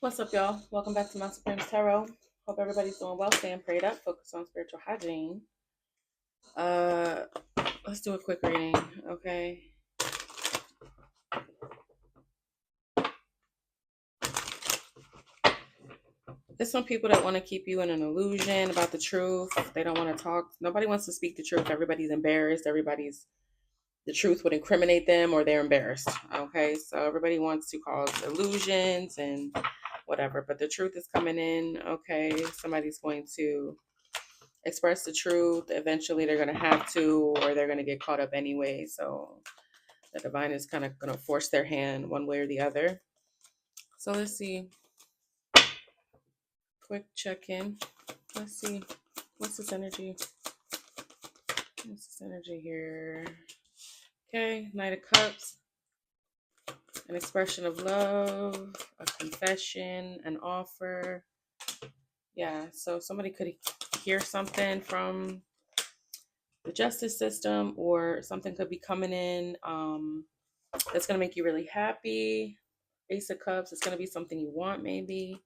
What's up, y'all? Welcome back to My Supreme Tarot. Hope everybody's doing well, staying prayed up, focus on spiritual hygiene. Uh, let's do a quick reading, okay? There's some people that want to keep you in an illusion about the truth. They don't want to talk. Nobody wants to speak the truth. Everybody's embarrassed. The truth would incriminate them or they're embarrassed, okay? So everybody wants to cause illusions and whatever, but the truth is coming in, okay? Somebody's going to express the truth. Eventually they're going to have to, or they're going to get caught up anyway. So the divine is kind of going to force their hand one way or the other. So let's see. Quick check-in. Let's see. What's this energy? What's this energy here? Okay, Knight of Cups. An expression of love, a confession, an offer. Yeah, so somebody could hear something from the justice system, or something could be coming in that's going to make you really happy. Ace of Cups, it's going to be something you want, maybe.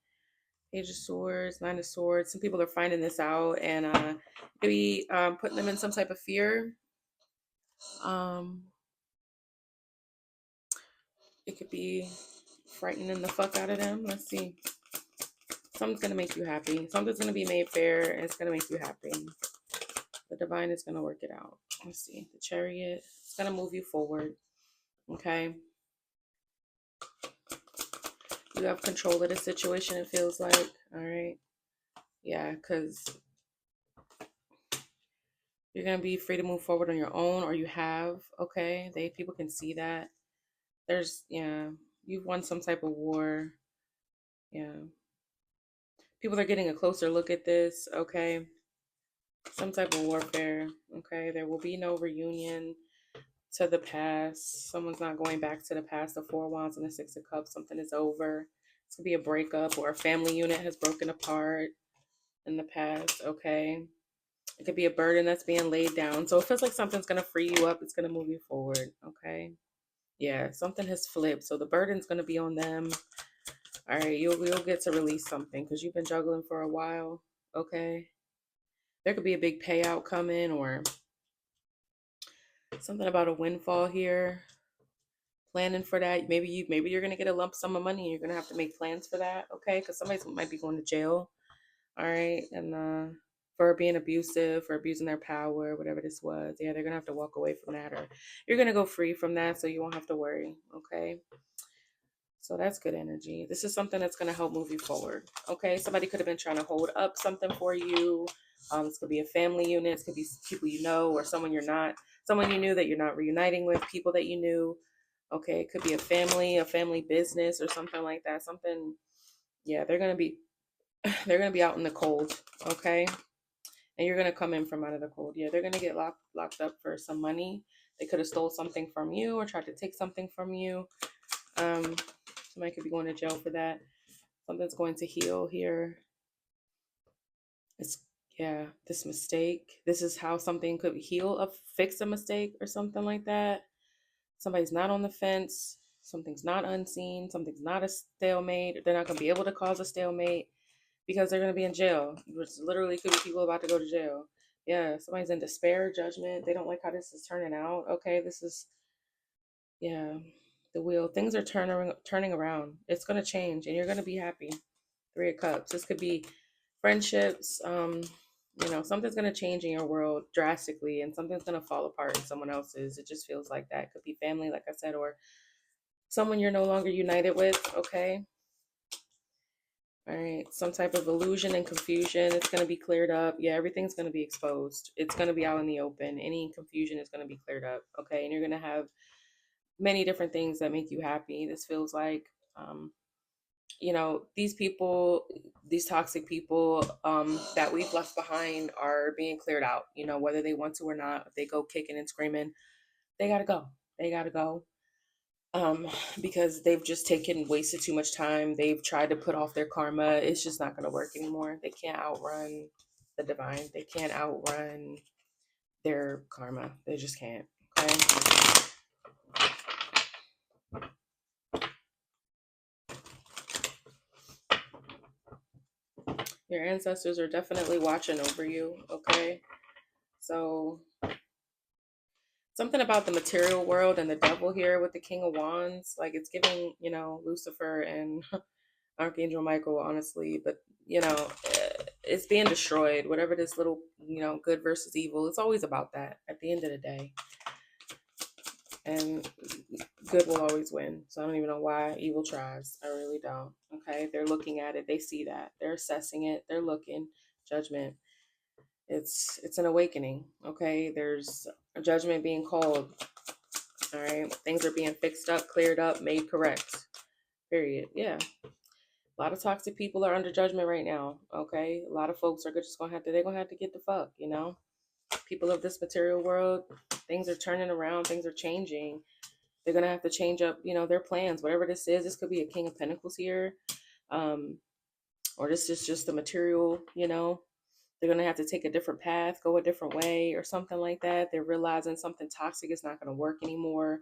Page of Swords, Nine of Swords. Some people are finding this out and maybe putting them in some type of fear. It could be frightening the fuck out of them. Let's see. Something's going to make you happy. Something's going to be made fair and it's going to make you happy. The divine is going to work it out. Let's see. The Chariot. It's going to move you forward. Okay. You have control of the situation, it feels like. All right. Yeah, because you're going to be free to move forward on your own, or you have. Okay. People can see that. You've won some type of war. Yeah. People are getting a closer look at this. Okay. Some type of warfare. Okay. There will be no reunion to the past. Someone's not going back to the past. The Four of Wands and the Six of Cups. Something is over. It's going to be a breakup, or a family unit has broken apart in the past. Okay. It could be a burden that's being laid down. So it feels like something's going to free you up. It's going to move you forward. Okay. Yeah. Something has flipped. So the burden's going to be on them. All right. You'll get to release something because you've been juggling for a while. Okay. There could be a big payout coming, or something about a windfall here. Planning for that. Maybe you're going to get a lump sum of money. You're going to have to make plans for that. Okay. Because somebody might be going to jail. All right. And, for being abusive, for abusing their power, whatever this was. Yeah, they're going to have to walk away from that, or you're going to go free from that so you won't have to worry. Okay. So that's good energy. This is something that's going to help move you forward. Okay. Somebody could have been trying to hold up something for you. This could be a family unit. This could be people you know, or someone you knew that you're not reuniting with, people that you knew. Okay. It could be a family business or something like that. Something, yeah, they're going to be out in the cold. Okay. And you're going to come in from out of the cold. Yeah, they're going to get locked up for some money. They could have stole something from you or tried to take something from you. Somebody could be going to jail for that. Something's going to heal here. This mistake. This is how something could heal, fix a mistake or something like that. Somebody's not on the fence. Something's not unseen. Something's not a stalemate. They're not going to be able to cause a stalemate because they're going to be in jail, which literally could be people about to go to jail. Yeah, somebody's in despair, judgment. They don't like how this is turning out. Okay, the wheel. Things are turning around. It's going to change and you're going to be happy. Three of Cups. This could be friendships. Something's going to change in your world drastically and something's going to fall apart in someone else's. It just feels like that. It could be family, like I said, or someone you're no longer united with. Okay. All right, some type of illusion and confusion. It's going to be cleared up. Yeah, everything's going to be exposed. It's going to be out in the open. Any confusion is going to be cleared up. Okay, and you're going to have many different things that make you happy. This feels like, these people, these toxic people that we've left behind are being cleared out. Whether they want to or not, if they go kicking and screaming, they got to go. They got to go. Because they've just wasted too much time. They've tried to put off their karma. It's just not going to work anymore. They can't outrun the divine. They can't outrun their karma. They just can't. Okay. Your ancestors are definitely watching over you, okay? So something about the material world and the devil here with the King of Wands, like it's giving, Lucifer and Archangel Michael, honestly, but it's being destroyed. Whatever this little, good versus evil, it's always about that at the end of the day. And good will always win. So I don't even know why evil tries. I really don't. Okay. They're looking at it. They see that. They're assessing it. They're looking. Judgment. It's an awakening. Okay. There's a judgment being called. All right. Things are being fixed up, cleared up, made correct. Period. Yeah. A lot of toxic people are under judgment right now. Okay. A lot of folks are just they're gonna have to get the fuck, People of this material world, things are turning around, things are changing. They're gonna have to change up, their plans, whatever this is. This could be a King of Pentacles here. Or this is just the material, They're gonna have to take a different path, go a different way, or something like that. They're realizing something toxic is not gonna work anymore.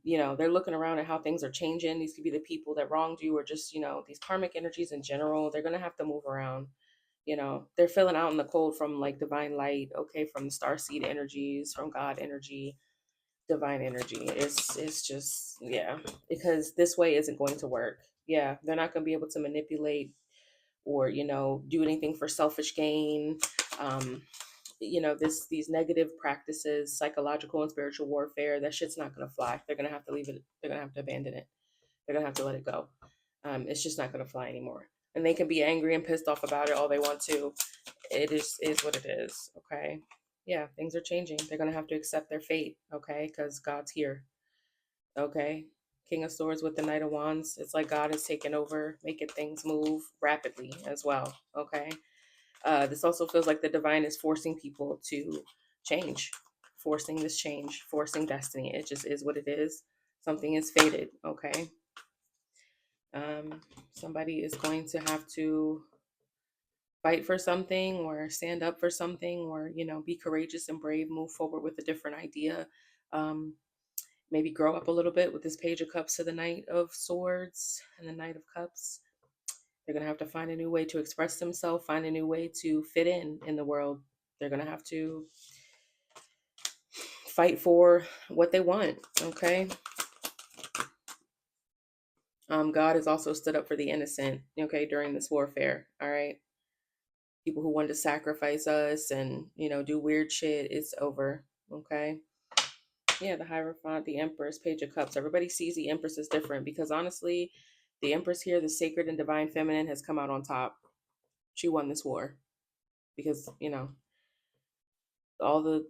They're looking around at how things are changing. These could be the people that wronged you, or just, these karmic energies in general. They're going to have to move around. They're filling out in the cold from like divine light, okay, from the star seed energies, from God energy, divine energy. It's just, yeah, because this way isn't going to work. Yeah, they're not going to be able to manipulate or, do anything for selfish gain. Um, these negative practices, psychological and spiritual warfare, that shit's not going to fly. They're going to have to leave it. They're going to have to abandon it. They're going to have to let it go. It's just not going to fly anymore. And they can be angry and pissed off about it all they want to. It is what it is. Okay. Yeah, things are changing. They're going to have to accept their fate. Okay. Because God's here. Okay. King of Swords with the Knight of Wands. It's like God is taking over, making things move rapidly as well. Okay. This also feels like the divine is forcing people to change, forcing this change, forcing destiny. It just is what it is. Something is fated. Okay. Somebody is going to have to fight for something or stand up for something, or, be courageous and brave, move forward with a different idea. Maybe grow up a little bit with this Page of Cups to the Knight of Swords and the Knight of Cups. They're going to have to find a new way to express themselves, find a new way to fit in the world. They're going to have to fight for what they want, okay? God has also stood up for the innocent, okay, during this warfare, all right? People who wanted to sacrifice us and, do weird shit, it's over, okay? Yeah, the Hierophant, the Empress, Page of Cups. Everybody sees the Empress as different because honestly, the Empress here, the sacred and divine feminine, has come out on top. She won this war because, all the,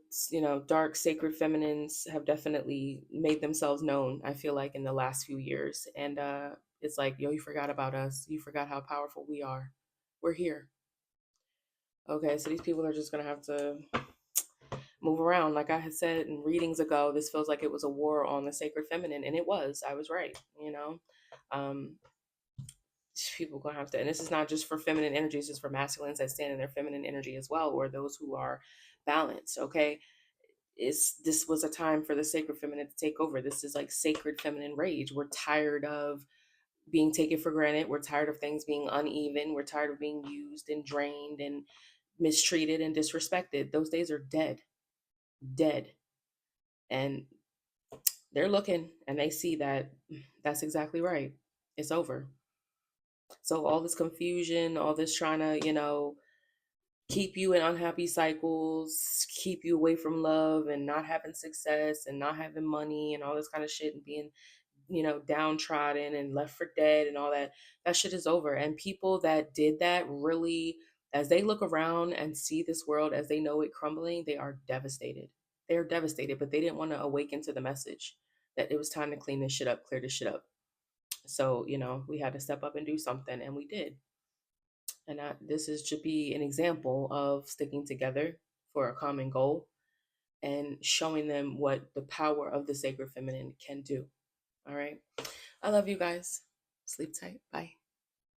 dark sacred feminines have definitely made themselves known, I feel like, in the last few years. And it's like, yo, you forgot about us. You forgot how powerful we are. We're here. Okay, so these people are just going to have to move around. Like I had said in readings ago, this feels like it was a war on the sacred feminine, and it was. I was right. Um, people gonna have to, and this is not just for feminine energies, it's for masculines that stand in their feminine energy as well, or those who are balanced. Okay, this was a time for the sacred feminine to take over. This is like sacred feminine rage. We're tired of being taken for granted. We're tired of things being uneven. We're tired of being used and drained and mistreated and disrespected. Those days are dead. And they're looking and they see that that's exactly right. It's over. So all this confusion, all this trying to, keep you in unhappy cycles, keep you away from love and not having success and not having money and all this kind of shit, and being, downtrodden and left for dead and all that, that shit is over. And people that did that really, as they look around and see this world as they know it crumbling, they are devastated. They are devastated, but they didn't want to awaken to the message that it was time to clean this shit up, clear this shit up. So, we had to step up and do something, and we did. And this is to be an example of sticking together for a common goal and showing them what the power of the sacred feminine can do. All right. I love you guys. Sleep tight. Bye.